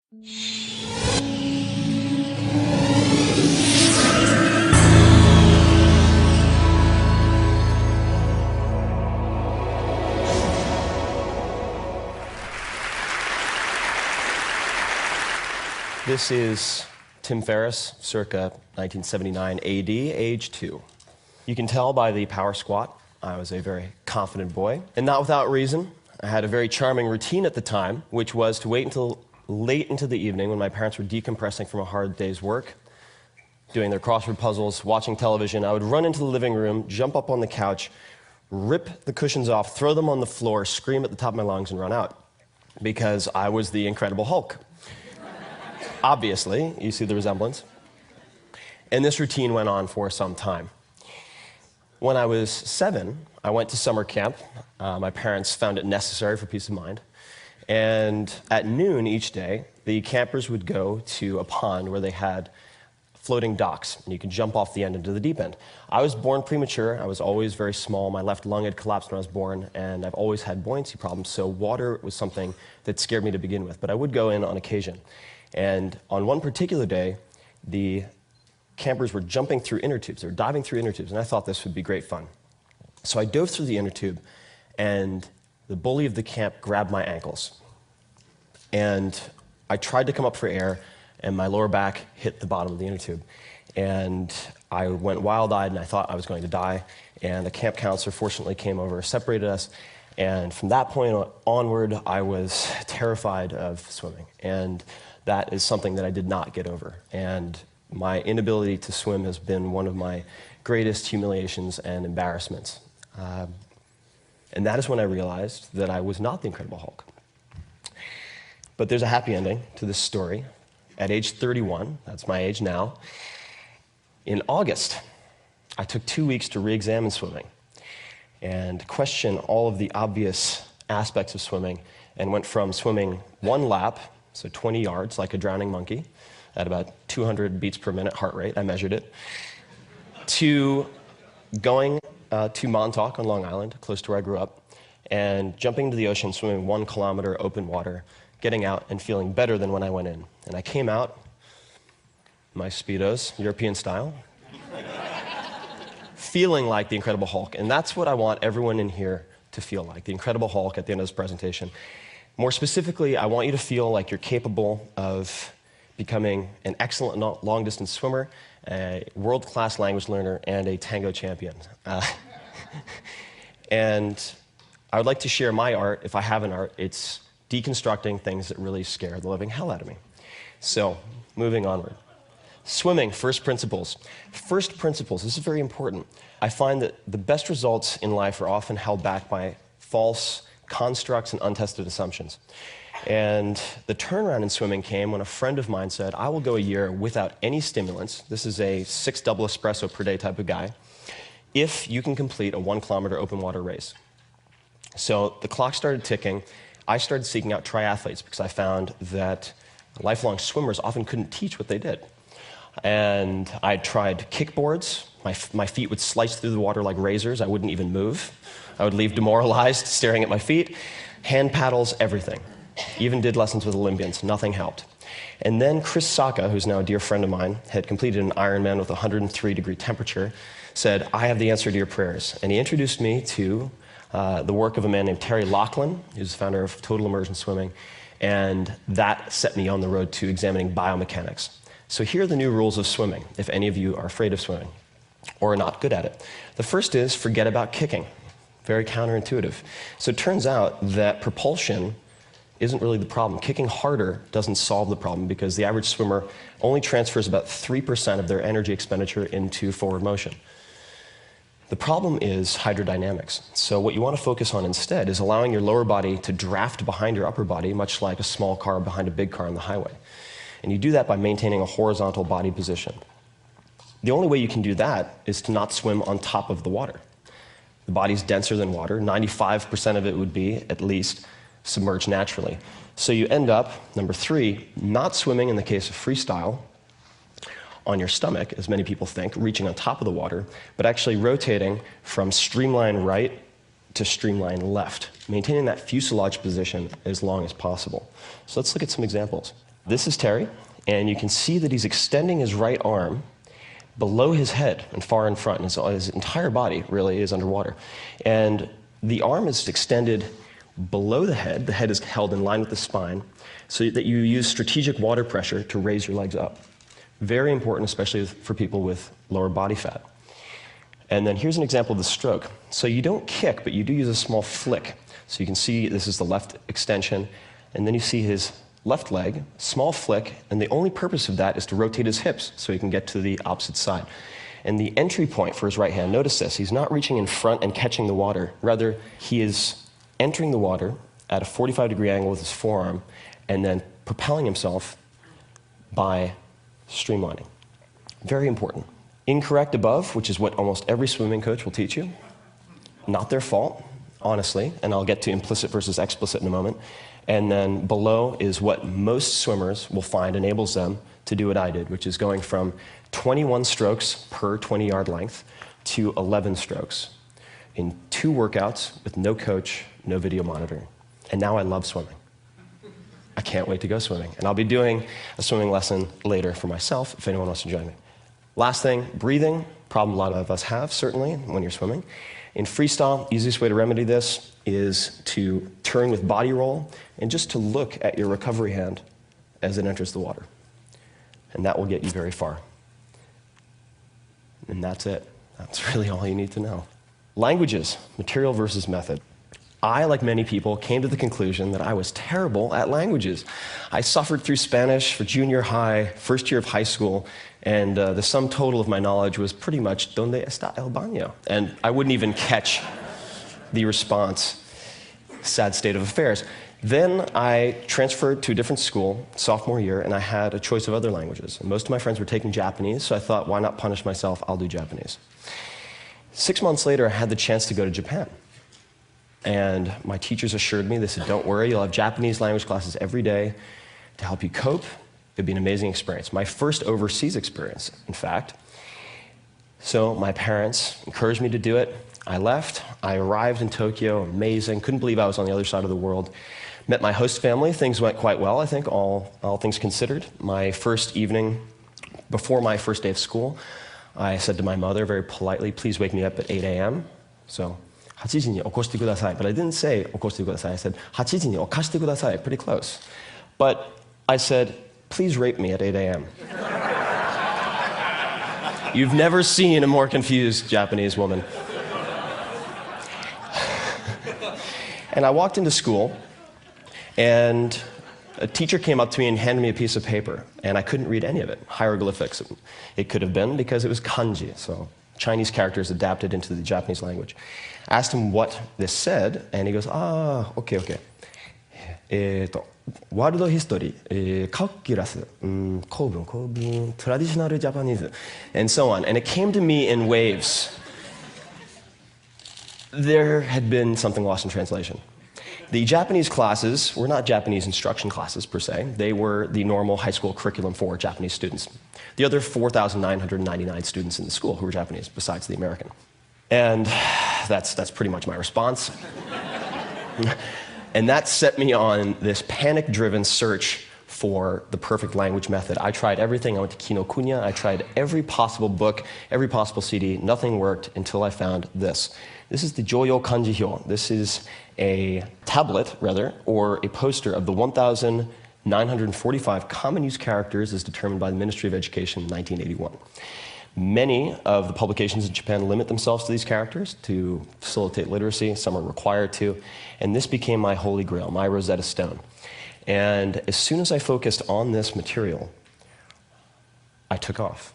This is Tim Ferris, circa 1979 AD, age 2. You can tell by the power squat, I was a very confident boy. And not without reason. I had a very charming routine at the time, which was to wait until late into the evening when my parents were decompressing from a hard day's work, doing their crossword puzzles, watching television. I would run into the living room, jump up on the couch, rip the cushions off, throw them on the floor, scream at the top of my lungs, and run out. Because I was the Incredible Hulk. Obviously, you see the resemblance. And this routine went on for some time. When I was 7, I went to summer camp. My parents found it necessary for peace of mind. And at noon each day, the campers would go to a pond where they had floating docks, and you could jump off the end into the deep end. I was born premature. I was always very small. My left lung had collapsed when I was born, and I've always had buoyancy problems, so water was something that scared me to begin with. But I would go in on occasion. And on one particular day, the campers were jumping through inner tubes. They were diving through inner tubes, and I thought this would be great fun. So I dove through the inner tube, and the bully of the camp grabbed my ankles. And I tried to come up for air, and my lower back hit the bottom of the inner tube. And I went wild-eyed, and I thought I was going to die. And the camp counselor fortunately came over, separated us, and from that point onward, I was terrified of swimming. And that is something that I did not get over. And my inability to swim has been one of my greatest humiliations and embarrassments. And that is when I realized that I was not the Incredible Hulk. But there's a happy ending to this story. At age 31, that's my age now, in August, I took 2 weeks to re-examine swimming and question all of the obvious aspects of swimming, and went from swimming 1 lap, so 20 yards, like a drowning monkey, at about 200 beats per minute heart rate, I measured it, to going to Montauk on Long Island, close to where I grew up, and jumping into the ocean, swimming 1 kilometer open water, getting out and feeling better than when I went in. And I came out, my Speedos, European style, feeling like the Incredible Hulk. And that's what I want everyone in here to feel like, the Incredible Hulk at the end of this presentation. More specifically, I want you to feel like you're capable of becoming an excellent long-distance swimmer, a world-class language learner, and a tango champion. And I would like to share my art, if I have an art. It's deconstructing things that really scare the living hell out of me. So, moving onward. Swimming, first principles. First principles, this is very important. I find that the best results in life are often held back by false constructs and untested assumptions. And the turnaround in swimming came when a friend of mine said, I will go a year without any stimulants. This is a 6 double espresso per day type of guy, if you can complete a 1 kilometer open water race. So the clock started ticking. I started seeking out triathletes because I found that lifelong swimmers often couldn't teach what they did. And I tried kickboards. My feet would slice through the water like razors. I wouldn't even move. I would leave demoralized, staring at my feet. Hand paddles, everything. Even did lessons with Olympians. Nothing helped. And then Chris Sacca, who's now a dear friend of mine, had completed an Ironman with 103-degree temperature, said, I have the answer to your prayers. And he introduced me to the work of a man named Terry Laughlin, who's the founder of Total Immersion Swimming, and that set me on the road to examining biomechanics. So here are the new rules of swimming, if any of you are afraid of swimming or are not good at it. The first is forget about kicking. Very counterintuitive. So it turns out that propulsion isn't really the problem. Kicking harder doesn't solve the problem because the average swimmer only transfers about 3% of their energy expenditure into forward motion. The problem is hydrodynamics. So what you want to focus on instead is allowing your lower body to draft behind your upper body, much like a small car behind a big car on the highway. And you do that by maintaining a horizontal body position. The only way you can do that is to not swim on top of the water. The body's denser than water. 95% of it would be, at least, submerged naturally. So you end up, number 3, not swimming in the case of freestyle on your stomach, as many people think, reaching on top of the water, but actually rotating from streamline right to streamline left, maintaining that fuselage position as long as possible. So let's look at some examples. This is Terry, and you can see that he's extending his right arm below his head and far in front, and his entire body really is underwater. And the arm is extended below the head is held in line with the spine, so that you use strategic water pressure to raise your legs up. Very important, especially for people with lower body fat. And then here's an example of the stroke. So you don't kick, but you do use a small flick. So you can see this is the left extension, and then you see his left leg, small flick, and the only purpose of that is to rotate his hips so he can get to the opposite side. And the entry point for his right hand, notice this, he's not reaching in front and catching the water. Rather, he is entering the water at a 45-degree angle with his forearm, and then propelling himself by streamlining. Very important. Incorrect above, which is what almost every swimming coach will teach you. Not their fault, honestly, and I'll get to implicit versus explicit in a moment. And then below is what most swimmers will find enables them to do what I did, which is going from 21 strokes per 20-yard length to 11 strokes in 2 workouts with no coach, no video monitoring. And now I love swimming. I can't wait to go swimming. And I'll be doing a swimming lesson later for myself if anyone wants to join me. Last thing, breathing, problem a lot of us have, certainly, when you're swimming. In freestyle, easiest way to remedy this is to turn with body roll and just to look at your recovery hand as it enters the water. And that will get you very far. And that's it. That's really all you need to know. Languages, material versus method. I, like many people, came to the conclusion that I was terrible at languages. I suffered through Spanish for junior high, first year of high school, and the sum total of my knowledge was pretty much, ¿Dónde está el baño? And I wouldn't even catch the response. Sad state of affairs. Then I transferred to a different school, sophomore year, and I had a choice of other languages. And most of my friends were taking Japanese, so I thought, why not punish myself? I'll do Japanese. 6 months later, I had the chance to go to Japan. And my teachers assured me, they said, don't worry, you'll have Japanese language classes every day to help you cope. It'd be an amazing experience. My first overseas experience, in fact. So my parents encouraged me to do it. I left. I arrived in Tokyo, amazing. Couldn't believe I was on the other side of the world. Met my host family. Things went quite well, I think, all things considered. My first evening, before my first day of school, I said to my mother very politely, please wake me up at 8 a.m. So, 8時に起こしてください. But I didn't say 起こしてください. I said 8時に起こしてください. Pretty close. But I said, please rape me at 8 a.m. You've never seen a more confused Japanese woman. And I walked into school, and a teacher came up to me and handed me a piece of paper, and I couldn't read any of it. Hieroglyphics. It could have been because it was kanji, so Chinese characters adapted into the Japanese language. I asked him what this said, and he goes, okay. World history, calculus, 構文, traditional Japanese, and so on. And it came to me in waves. There had been something lost in translation. The Japanese classes were not Japanese instruction classes, per se. They were the normal high school curriculum for Japanese students. The other 4,999 students in the school who were Japanese, besides the American. And that's pretty much my response. And that set me on this panic-driven search for the perfect language method. I tried everything. I went to Kinokuniya. I tried every possible book, every possible CD. Nothing worked until I found this. This is the Joyo Kanji Hyo. This is a tablet, rather, or a poster of the 1,945 common use characters as determined by the Ministry of Education in 1981. Many of the publications in Japan limit themselves to these characters to facilitate literacy. Some are required to. And this became my holy grail, my Rosetta Stone. And as soon as I focused on this material, I took off.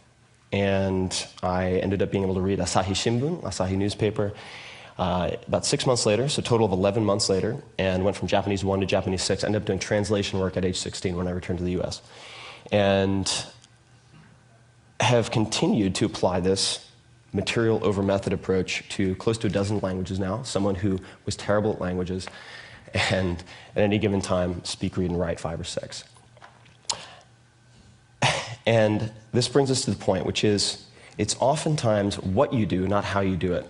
And I ended up being able to read Asahi Shimbun, Asahi newspaper, about 6 months later, so a total of 11 months later, and went from Japanese 1 to Japanese 6. I ended up doing translation work at age 16 when I returned to the US. And have continued to apply this material over method approach to close to a dozen languages now, someone who was terrible at languages, and at any given time, speak, read, and write 5 or 6. And this brings us to the point, which is, it's oftentimes what you do, not how you do it,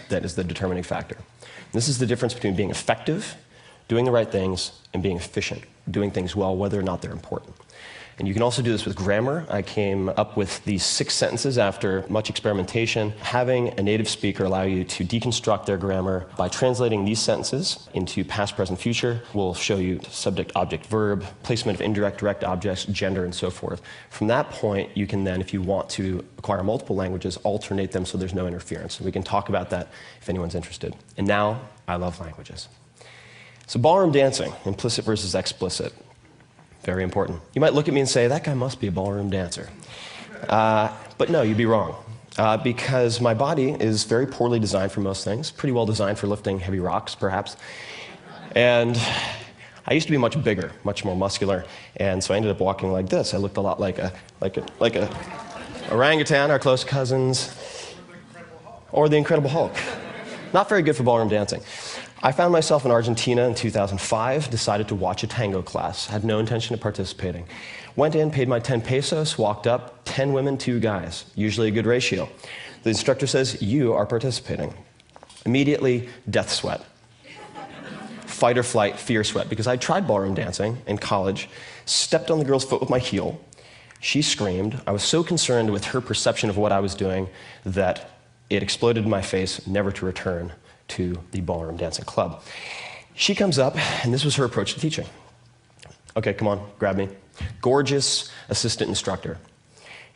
that is the determining factor. This is the difference between being effective, doing the right things and being efficient, doing things well, whether or not they're important. And you can also do this with grammar. I came up with these 6 sentences after much experimentation. Having a native speaker allow you to deconstruct their grammar by translating these sentences into past, present, future. We'll show you subject, object, verb, placement of indirect, direct objects, gender, and so forth. From that point, you can then, if you want to acquire multiple languages, alternate them so there's no interference. And we can talk about that if anyone's interested. And now, I love languages. So ballroom dancing, implicit versus explicit. Very important. You might look at me and say, that guy must be a ballroom dancer. But no, you'd be wrong. Because my body is very poorly designed for most things, pretty well designed for lifting heavy rocks, perhaps. And I used to be much bigger, much more muscular, and so I ended up walking like this. I looked a lot like a orangutan, our close cousins, or the Incredible Hulk. Not very good for ballroom dancing. I found myself in Argentina in 2005, decided to watch a tango class, had no intention of participating. Went in, paid my 10 pesos, walked up, 10 women, 2 guys, usually a good ratio. The instructor says, you are participating. Immediately, death sweat. Fight or flight, fear sweat, because I tried ballroom dancing in college, stepped on the girl's foot with my heel, she screamed. I was so concerned with her perception of what I was doing that it exploded in my face, never to return to the ballroom dancing club. She comes up, and this was her approach to teaching. Okay, come on, grab me. Gorgeous assistant instructor.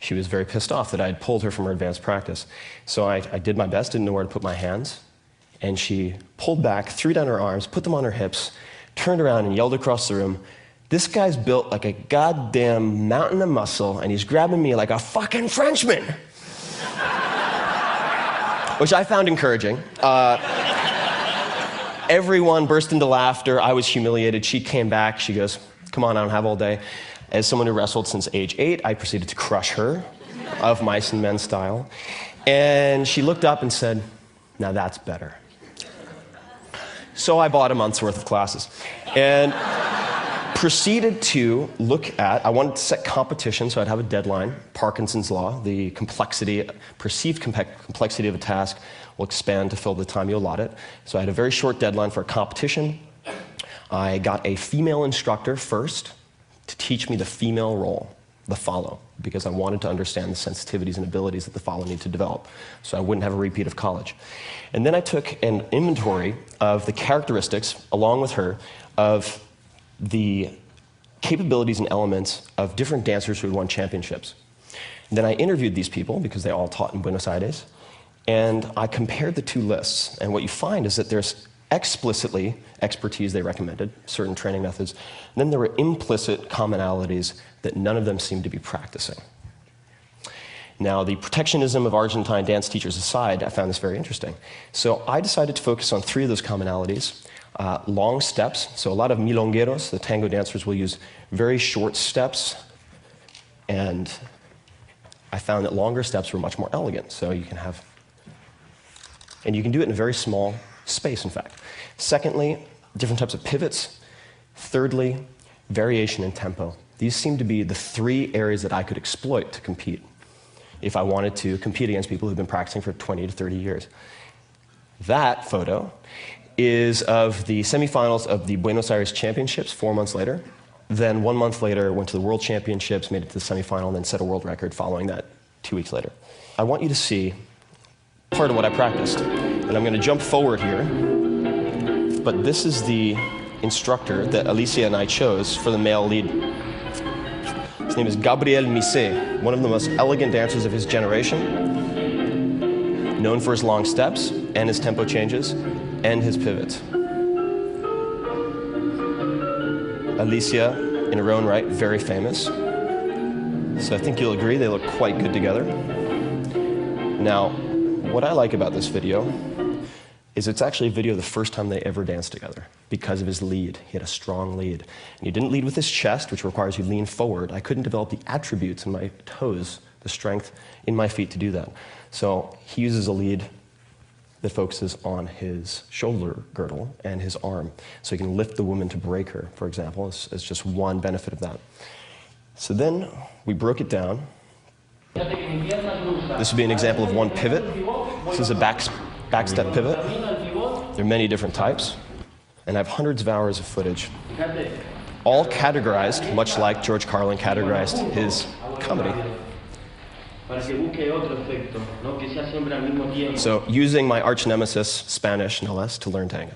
She was very pissed off that I had pulled her from her advanced practice. So I did my best, didn't know where to put my hands, and she pulled back, threw down her arms, put them on her hips, turned around and yelled across the room, this guy's built like a goddamn mountain of muscle, and he's grabbing me like a fucking Frenchman. Which I found encouraging. Everyone burst into laughter. I was humiliated. She came back. She goes, come on, I don't have all day. As someone who wrestled since age 8, I proceeded to crush her, of mice and men style. And she looked up and said, now that's better. So I bought a month's worth of classes. And proceeded to look at, I wanted to set competition, so I'd have a deadline. Parkinson's law, the complexity, perceived complexity of a task will expand to fill the time you allot it. So I had a very short deadline for a competition. I got a female instructor first to teach me the female role, the follow, because I wanted to understand the sensitivities and abilities that the follow need to develop, so I wouldn't have a repeat of college. And then I took an inventory of the characteristics, along with her, of the capabilities and elements of different dancers who had won championships. And then I interviewed these people, because they all taught in Buenos Aires, and I compared the 2 lists. And what you find is that there's explicitly expertise they recommended, certain training methods, and then there were implicit commonalities that none of them seemed to be practicing. Now, the protectionism of Argentine dance teachers aside, I found this very interesting. So I decided to focus on 3 of those commonalities. Long steps, so a lot of milongueros, the tango dancers, will use very short steps, and I found that longer steps were much more elegant, so you can have, and you can do it in a very small space, in fact. Secondly, different types of pivots. Thirdly, variation in tempo. These seem to be the 3 areas that I could exploit to compete if I wanted to compete against people who've been practicing for 20 to 30 years. That photo is of the semifinals of the Buenos Aires Championships 4 months later. Then 1 month later, went to the World Championships, made it to the semifinal, and then set a world record following that 2 weeks later. I want you to see part of what I practiced. And I'm going to jump forward here. But this is the instructor that Alicia and I chose for the male lead. His name is Gabriel Misé, one of the most elegant dancers of his generation, known for his long steps and his tempo changes and his pivots. Alicia, in her own right, very famous. So I think you'll agree they look quite good together. Now, what I like about this video is it's actually a video of the first time they ever danced together because of his lead. He had a strong lead. And he didn't lead with his chest, which requires you to lean forward. I couldn't develop the attributes in my toes, the strength in my feet to do that. So he uses a lead that focuses on his shoulder girdle and his arm. So he can lift the woman to break her, for example, as just one benefit of that. So then we broke it down. This would be an example of one pivot. This is a back step pivot. There are many different types. and I have hundreds of hours of footage, all categorized, much like George Carlin categorized his comedy. So using my arch nemesis, Spanish, no less, to learn tango.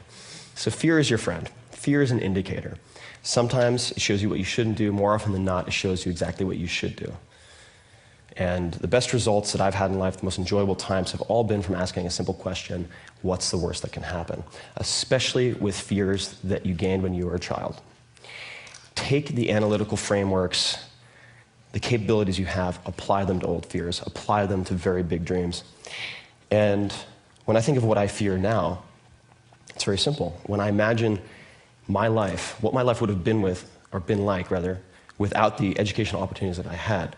So fear is your friend. Fear is an indicator. Sometimes it shows you what you shouldn't do. More often than not, it shows you exactly what you should do. And the best results that I've had in life, the most enjoyable times, have all been from asking a simple question: what's the worst that can happen? Especially with fears that you gained when you were a child. Take the analytical frameworks, the capabilities you have, apply them to old fears, apply them to very big dreams. And when I think of what I fear now, it's very simple. When I imagine my life, what my life would have been like, without the educational opportunities that I had,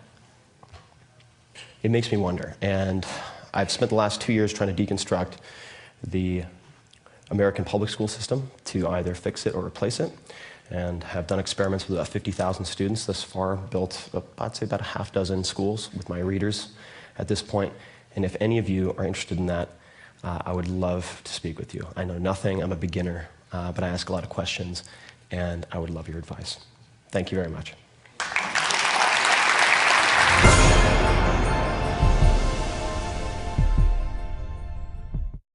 it makes me wonder. And I've spent the last 2 years trying to deconstruct the American public school system to either fix it or replace it, and have done experiments with about 50,000 students thus far, built, I'd say, about a half dozen schools with my readers at this point. And if any of you are interested in that, I would love to speak with you. I know nothing, I'm a beginner, but I ask a lot of questions, and I would love your advice. Thank you very much.